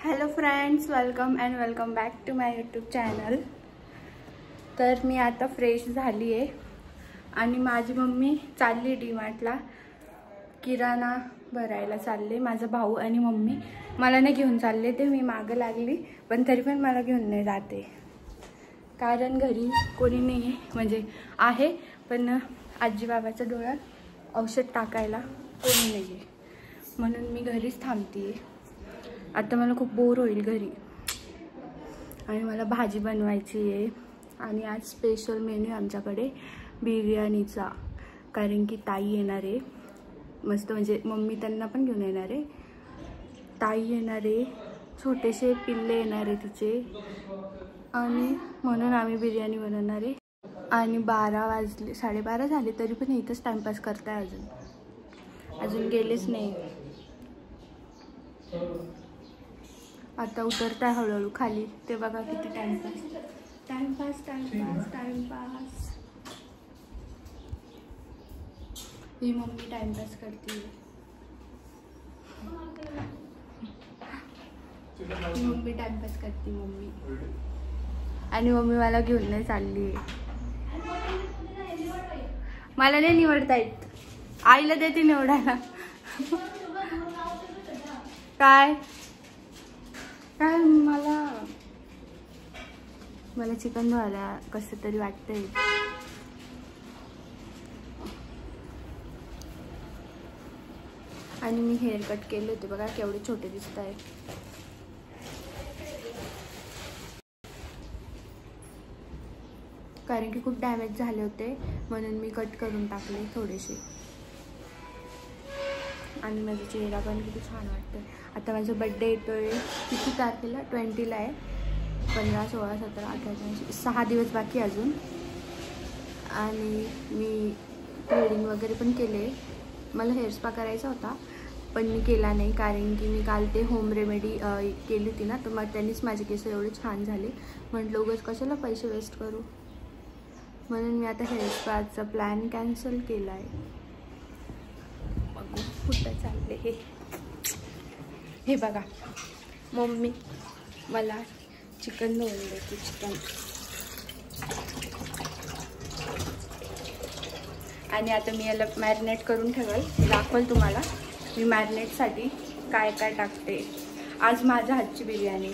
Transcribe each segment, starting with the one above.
Hello friends, welcome and welcome back to my YouTube channel. तर मी आता fresh झाली आहे आणि माझी मम्मी चालली डीमार्टला किराणा भरायला चालले. माझा भाऊ आणि मम्मी मला नाही घेऊन चालले, ते मी मागं लागली पण तरी पण मला घेऊन नाही जाते कारण घरी कोणी नाही आहे. म्हणजे आहे पण आजी बाबाच्या डोळ्यात औषध टाकायला कोणी नाही आहे, म्हणून मी घरीच थांबते. आता मला खूप बोर होईल घरी आणि मला भाजी बनवायची आहे. आणि आज स्पेशल मेन्यू आमच्याकडे बिर्याणीचा, कारण की ताई येणार आहे मस्त. म्हणजे मम्मी त्यांना पण घेऊन येणार आहे, ताई येणार आहे, छोटेसे पिल्ले येणार आहे तिचे, आणि म्हणून आम्ही बिर्याणी बनवणार आहे. आणि 12 वाजले, 12:30 झाले तरी पण इथंच टाइमपास करताय. अजून गेलेच नाही. आता उतरताय हळूहळू खाली. ते बघा किती टाइमपास. ही मम्मी टाइमपास करते. मम्मी टाइमपास करते मम्मी. आणि मम्मी मला घेऊन नाही चालली. मला नाही निवडता येत, आईला देते निवडायला. काय काय मला चिकन धुवायला कसं तरी वाटतंय. आणि मी हेअर कट केले होते, बघा केवढे छोटे दिसत आहे. कारण की खूप डॅमेज झाले होते म्हणून मी कट करून टाकले थोडेसे. आणि माझा चेहरा पण किती छान वाटतोय. आता माझा बड्डे येतोय किती तारखेला, 20ला आहे. 15, 16, 17, 18, 19, 6 दिवस बाकी अजून. आणि मी थ्रेडिंग वगैरे पण केले. मला हेअर स्पा करायचा होता पण मी केला नाही, कारण की मी काल ते होम रेमेडी केली होती ना, तर मग त्यांनीच माझे केस एवढे छान झाले. म्हटलं उगाच कशाला पैसे वेस्ट करू, म्हणून मी आता हेअर स्पाचा प्लॅन कॅन्सल केला आहे. कुठं चालले हे बघा, मम्मी मला चिकन धुवून देते. चिकन आणि आता मी याला मॅरिनेट करून ठेवल, दाखवल तुम्हाला मी मॅरिनेटसाठी काय काय टाकते. आज माझ्या हातची बिर्याणी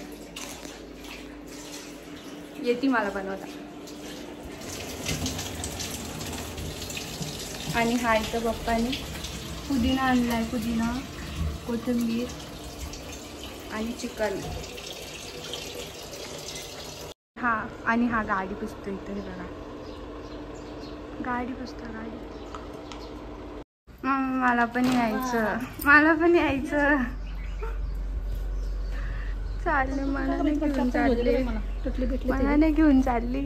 येते मला बनवता. आणि हा इथं पप्पानी पुदिना आणलाय, पुदिना, कोथिंबीर आणि चिकन. हा, आणि हा गाडी पुसतो इथं. हे बघा गाडी पुसतो. मला पण यायचं चालले. मला नाही घेऊन चालली.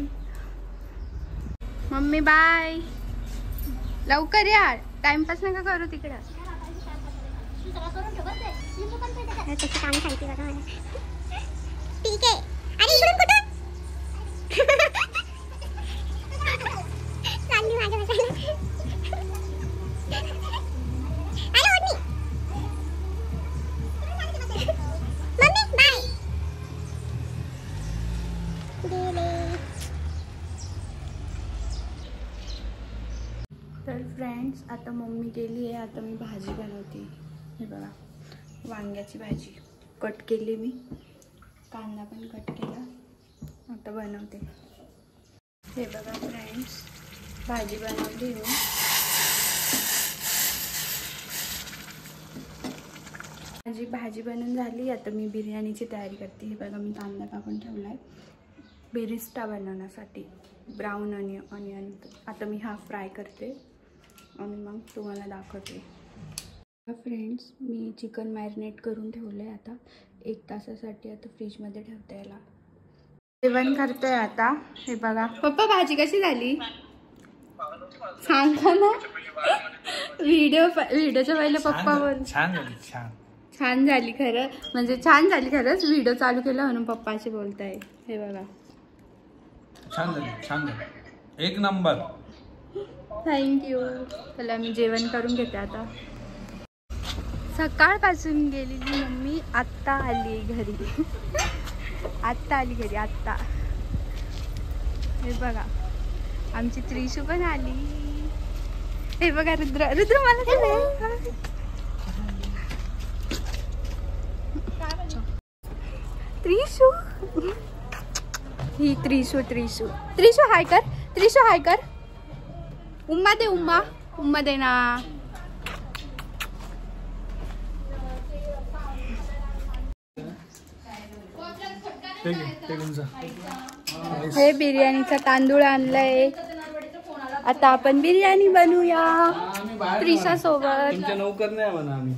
मम्मी बाय, लवकर या, टाइमपास नका करू तिकडे. ठीक आहे. अरे इकडून कुठून चालली माझ्या बसायला. तर फ्रेंड्स, आता मम्मी गेली आहे. आता मी भाजी बनवते. हे बघा, वांग्याची भाजी कट केली मी, कांदा पण कट केला, आता बनवते. हे बघा फ्रेंड्स, भाजी बनवली मी. माझी भाजी बनवून झाली. आता मी बिर्याणीची तयारी करते. हे बघा, मी कांदा कापून ठेवला आहे बिरिस्टा बनवण्यासाठी, ब्राऊन ऑनियन. आता मी हा फ्राय करते आणि मग तुम्हाला दाखवते. फ्रेंड्स, मी चिकन मॅरिनेट करून ठेवलं आहे आता 1 तासासाठी. आता फ्रीजमध्ये ठेवते याला. जेवण करतोय आता. हे बघा पप्पा, भाजी कशी झाली सांगा ना. व्हिडिओच्या पहिले पप्पा बोल. छान झाली खरं, म्हणजे छान झाली खरंच. व्हिडिओ चालू केला म्हणून पप्पाशी बोलताय. हे बघा, छान झाली, एक नंबर. थँक्यू. चला मी जेवण करून घेते आता. सकाळपासून गेलेली मम्मी आत्ता आली घरी. आत्ता आली घरी आत्ता. हे बघा आमची त्रिशू पण आली. हे बघा रुद्र रुद्र मला त्रिशू. ही त्रिशू त्रिशू त्रिशू हाय कर. त्रिशू हाय कर. उम्मा दे उम्मा. उम्मा दे ना. हे बिर्याणीचा तांदूळ आणलाय. आता आपण बिर्याणी बनवूया त्रिशा सोबत. नौकर नाही म्हणा आम्ही.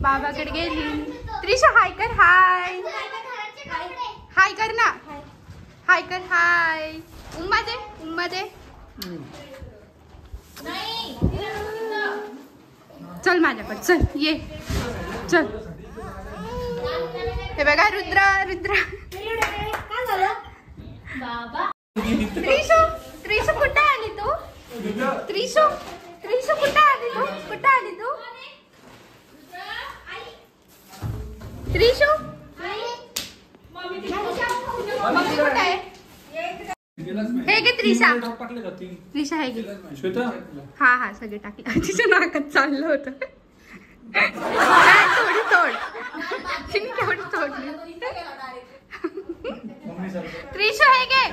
बाबाकडे गेली. त्रिशा हाय कर. हाय हाय कर ना. हाय कर. हाय. उम्मा दे. उम्मा दे. चल माझ्याकडे चल. ये चल. हे बघा रुद्र रुद्र. त्रिशू त्रिशू कुठे आली तू. त्रिशू त्रिशू कुठे आली तू. कुठे आली तू. त्रिशू मम्मी कुठे आहे. हे घे त्रिशा. त्रिशा हे घे. हा हा सगळे टाकले. तिच्या नाकात चाललं होतं. थोडी तोड. तिने तेवढी तोडली. त्रिशू हे घे.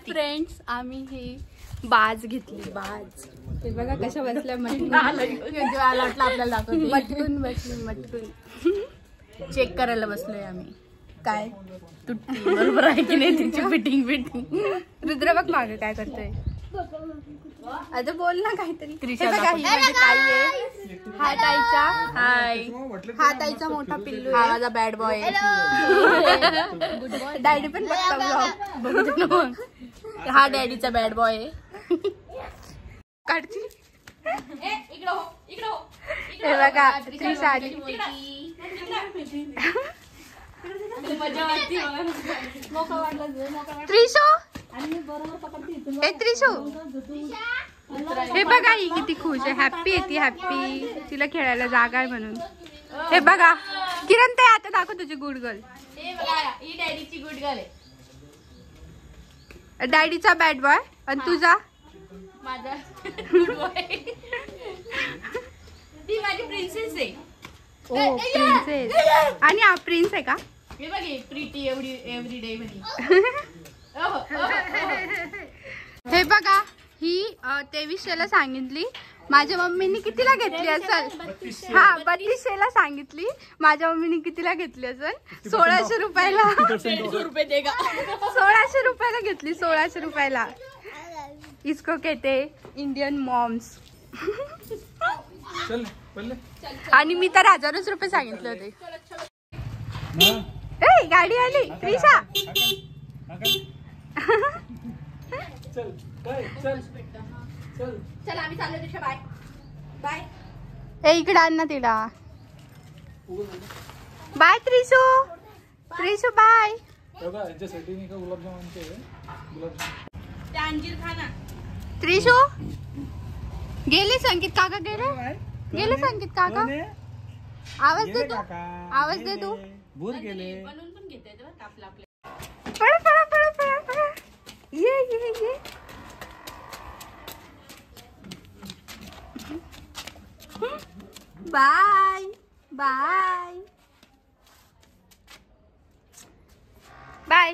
फ्रेंड्स आम्ही ही बाज घेतली. बाज हे बघा कशा बसल्या. मटकून बसली. मटकून चेक करायला बसलोय आम्ही. काय तुटती बरोबर आहे की नाही तिची फिटिंग. रुद्र बघ मागे काय करतोय. आता बोल ना काहीतरी. काही हा ताईचा. हाय. हा ताईचा मोठा पिल्लू. हा माझा बॅड बॉय. डॅडी पण बघता. हा डॅडीचा बॅड बॉय आहे. काढची. हे बघा त्रिशा आली. त्रिशू हे त्रिशू हे बघा ही किती खुश आहे. हॅप्पी आहे ती. हॅप्पी. तिला खेळायला जागा आहे म्हणून. हे बघा किरण ते आता दाखव तुझी गुड गर्ल. ही डॅडीची गुड गर्ल आहे. डॅडीचा बॅड बॉय आणि तुझा माझा गुड बॉय. ती माझी प्रिन्सेस आहे. ओ प्रिन्सेस. आणि हा प्रिन्स आहे का. हे बघ प्रीटी एव्हरी डे मध्ये. हे बघा ही 2300ला सांगितली. माझ्या मम्मीने कितीला घेतली असेल. हा 3200ला सांगितली. माझ्या मम्मीने कितीला घेतली असेल. 1600 रुपयाला. 1600 रुपयाला घेतली. 1600 रुपयाला. इसको कहते इंडियन मॉम्स. आणि मी तर 1000 रुपये सांगितले होते. ए गाडी आली. त्रिशा चल आम्ही चाललो त्रिशा. Bye bye. ए इकडे आण ना तिला. बाय त्रिशू. त्रिशू बाय. अंजीर खाना. त्रिशू गेले. संगीत काका गेले. गेले संगीत काका. आवाज दे तू. आवाज दे तू. भूत गेले. बनवून पण घेते आपलं आपलं. पळा पळा पळा पळा पळा. ये ये ये. Bye bye bye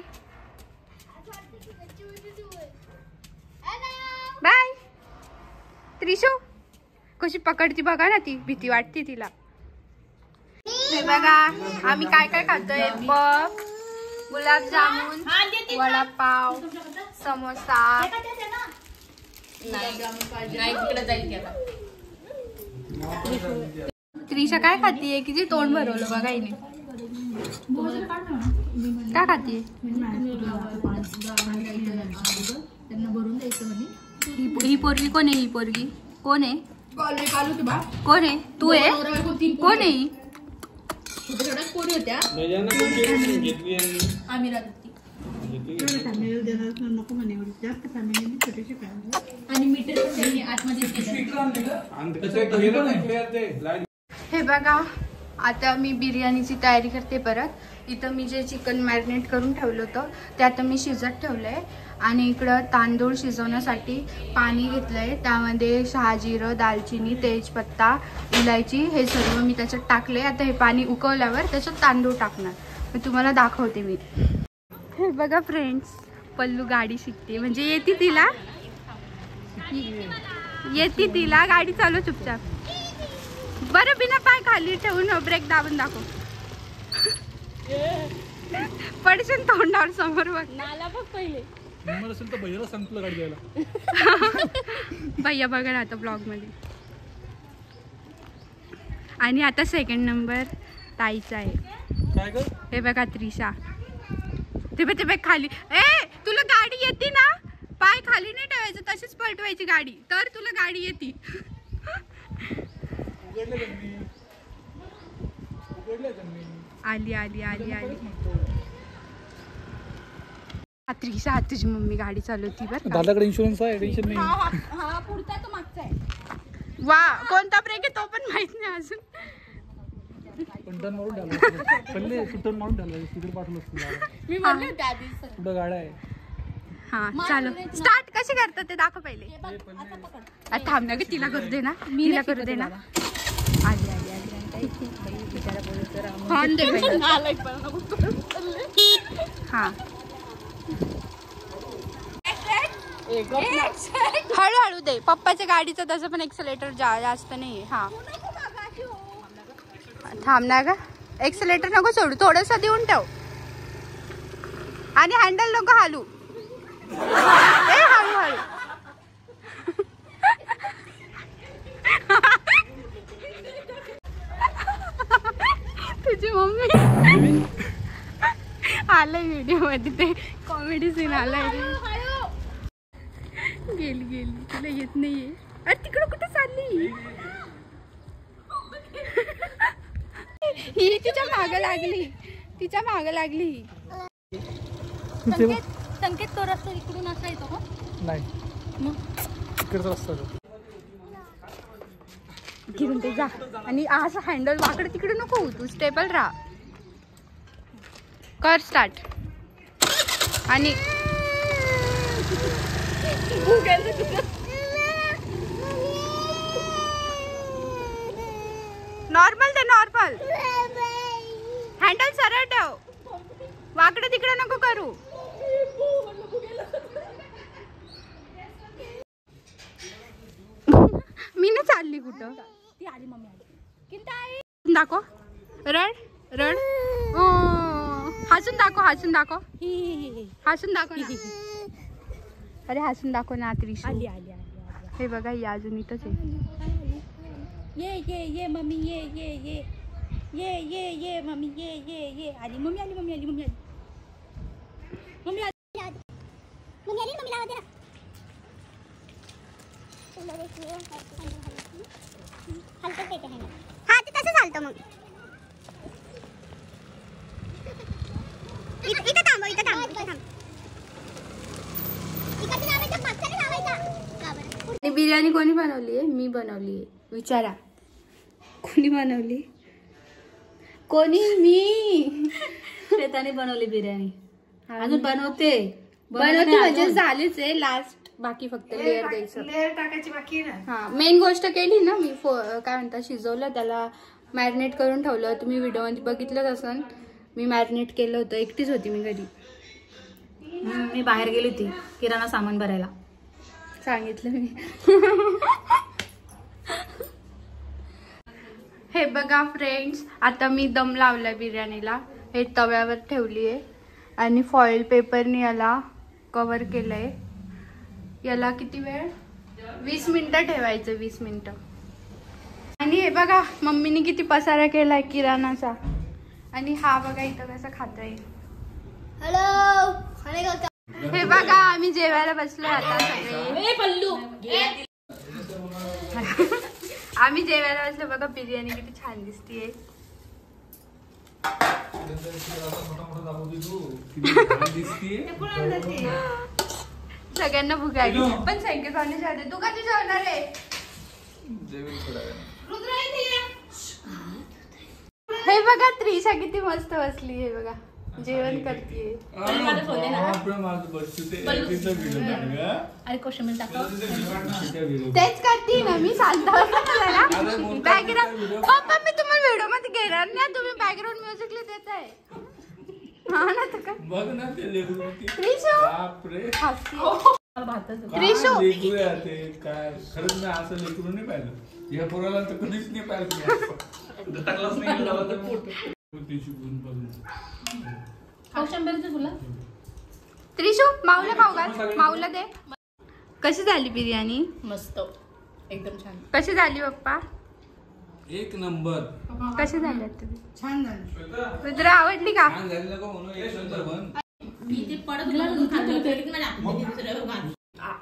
bye. Trishu कशी पकडती बघा ना, ती भीती वाटते तिला. हे बघा आम्ही काय काय खातोय बघ. गुलाबजामुन, वडापाव, समोसा. त्रिशा काय खातीये? किती तोंड भरवलं बघा हिने. काय खातीये? ही पोरगी कोण आहे? ही पोरगी कोण आहे? कोण आहे? तू आहे? कोण आहे? पोरी होत्या आणि मीटर आतमध्ये. हे बघा आता मी बिर्याणीची तयारी करते परत. इथं मी जे चिकन मॅरिनेट करून ठेवलं होतं ते आता मी शिजत ठेवलंय. आणि इकडं तांदूळ शिजवण्यासाठी पाणी घेतलंय. त्यामध्ये शहाजिरं, दालचिनी, तेजपत्ता, इलायची हे सर्व मी त्याच्यात टाकले. आता हे पाणी उकळल्यावर त्याच्यात तांदूळ टाकणार. मी तुम्हाला दाखवते. मी हे बघा फ्रेंड्स, पल्लू गाडी शिकते. म्हणजे येते तिला गाडी चालव चुपचाप. बरं बिना पाय खाली ठेवून ब्रेक दाबून दाखव. पडशील तोंडावर समोर बघ. नाला बघ पहिले. भैयाला सांगतो गाडी द्यायला. भैया बघा ना आता ब्लॉग मध्ये. आणि आता सेकंड नंबर ताईचा आहे. हे बघा त्रिशा. ते बघ खाली. तुला गाडी येते ना? पाय खाली नाही ठेवायचं, तशीच पलटवायची गाडी, तर तुला गाडी येते. आली आली आली आली. त्रिशा तुझी मम्मी गाडी चालवती बरं. दादाकडे इन्शुरन्स आहे, टेन्शन नाही. हा पुढचा तो मागचा आहे. वा कोणता ब्रेक आहे तो पण माहित नाही अजून. टर्न मारून टाकलं पहिले. टर्न मारून टाकलं. तिकडे पाठवलं मी म्हणले त्या दिवशी पुढे गाड्या आहे. हा चालू. स्टार्ट कशी करतात ते दाखव पहिले. थांब ना ग, तिला करू दे ना. तिला करू दे ना. आली आली आली. हॉर्न दे पहिले. हा हळूहळू दे. पप्पाच्या गाडीचं तसं पण एक्सेलेटर जास्त नाहीये. हा थांब ना ग. एक्सेलेटर नको सोडू, थोडंसं देऊन ठेव. आणि हँडल नको हालू. हळूहळू. तुझी मम्मी आलंय व्हिडिओ मध्ये, ते कॉमेडी सीन आलाय. गेली गेली. तुला येत नाहीये. अरे तिकडं कुठे चालली? ही तिच्या माग लागली. तिच्या माग लागली. संकेत तो रस्ता इकडून असा येतो का? नाही मग इकडचा रस्ता घेऊन ते जा. आणि असं हँडल वाकडे तिकडे नको हो, तू स्टेबल राहा. कर स्टार्ट. आणि नॉर्मल ते नॉर्मल. हँडल सरळ ठेव, वाकडे तिकडे नको करू. मी ना चालली कुठं. ती आली मम्मी आली. दाखव. रड रड. हसून दाखव. हसून दाखव. हसून दाखव ना. अरे हसून दाखव ना. त्रिशा आली आली आली. हे बघा ही अजून इथंच आहे. ये मम्मी ये मम्मी ये आली. मम्मी आली मम्मी आली मम्मी आली मम्मी आली मम्मी आली. मम्मी लावा दे. हलकं पेटे आहे. हा ते तसं चालतं मग. इथं थांब. बिर्याणी कोणी बनवली आहे? मी बनवली आहे. विचारा कोणी बनवली? कोणी? मी. श्वेताने बनवली बिर्याणी. अजून बनवते म्हणजे झालीच आहे. लास्ट बाकी फक्त लेअर द्यायचं. लेअर टाकायची बाकी आहे ना. हा मेन गोष्ट केली ना मी. काय म्हणता, शिजवलं त्याला, मॅरिनेट करून ठेवलं. तुम्ही व्हिडिओ मध्ये बघितलंच असन. मी मॅरिनेट केलं होतं. एकटीच होती मी घरी. मी बाहेर गेली होती किराणा सामान भरायला. सांगितलं मी. हे बघा फ्रेंड्स, आता मी दम लावलाय बिर्याणीला. हे तव्यावर ठेवली आहे आणि फॉइल पेपरने याला कव्हर केलंय. याला किती वेळ? 20 मिनिटं ठेवायचं, 20 मिनिटं. आणि हे बघा मम्मीने किती पसारा केलाय किराणाचा. आणि हा बघा इथं कसं खातोय. हॅलो. हे बघा आम्ही जेवायला बसलो आता सगळे. आम्ही जेवायला बसलो बघा. बिर्याणी किती छान दिसतीये. सगळ्यांना भूक लागली पण संकेत तू कधी जेवणार आहे? हे बघा त्रिशा किती मस्त बसली. हे बघा जेवण करतीये. तेच करते ना मी. बॅकग्राऊंड पप्पा मी तुम्हाला व्हिडिओ मध्ये घेणार नाही. तुम्ही बॅकग्राऊंड म्युझिकला देताय. हा ना तर काय बघ ना ते त्रिशू काय खरंच मी असं लेकरू नाही पाहिलं. या पोराला तर कधीच नाही पाहिलं. त्रिशू माऊला खाऊ घाल. माऊला दे. कशी झाली बिर्याणी? मस्त एकदम छान. कशी झाली पप्पा? एक नंबर. कशी झाली तुम्ही? छान झाली. तुला आवडली का?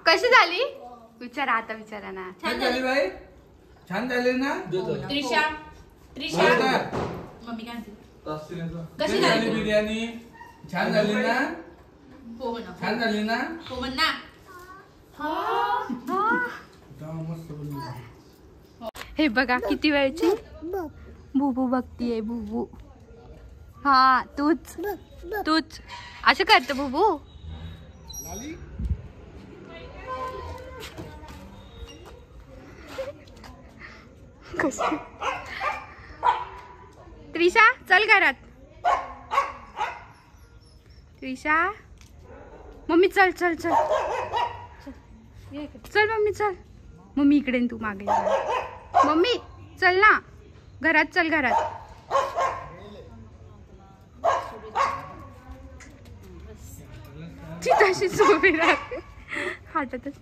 कशी झाली? विचारा आता. विचारा ना. छान झाली बाई. छान झाली ना त्रिशा. मम्मी काय कशी झाली बिर्याणी? छान झाली ना? छान झाली ना? हो म्हणा. हे बघा किती वेळची बुबू बघतीये. बुबू. हा तूच तूच असं करतो बुबू. त्रिशा चल घरात. त्रिशा मम्मी चल चल चल चल. मम्मी चल. मम्मी इकडे तू मागे. मम्मी चल ना घरात. चल घरात. तशीच उभी राहते. हातातच.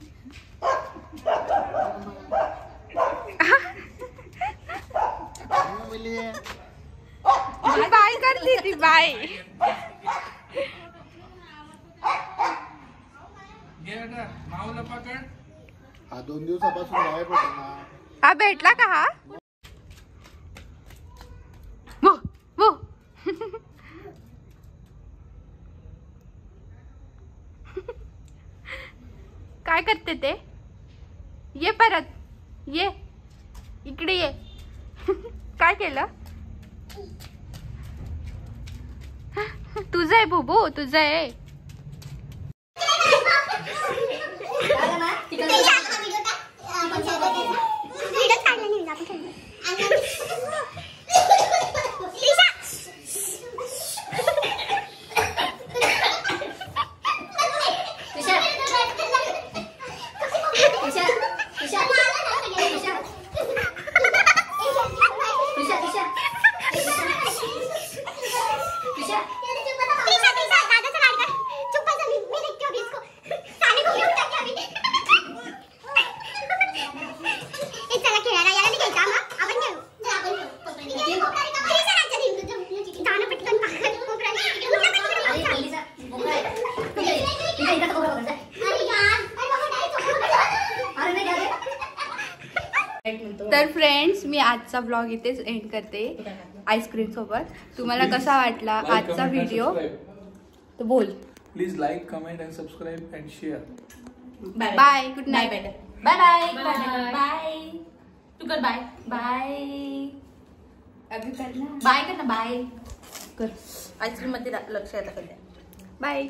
बाय करती ती. बाय. माऊला पकड. हा 2 दिवसापासून गायब होता ना. हा भेटला का? हा वो वो. काय करते ते? ये परत ये इकडे ये. काय केलं? तुझं आहे बुबू. तुझं आहे. तर फ्रेंड्स मी आजचा ब्लॉग इथेच एंड करते आईस्क्रीम सोबत. तुम्हाला कसा वाटला आजचा व्हिडिओ तो बोल. Please like, comment and subscribe and share. Bye. Good night. Bye bye bye. तू कर बाय. बाय. अभी करना. बाय कर ना. बाय कर. आईस्क्रीम मध्ये लक्ष आता. बाय.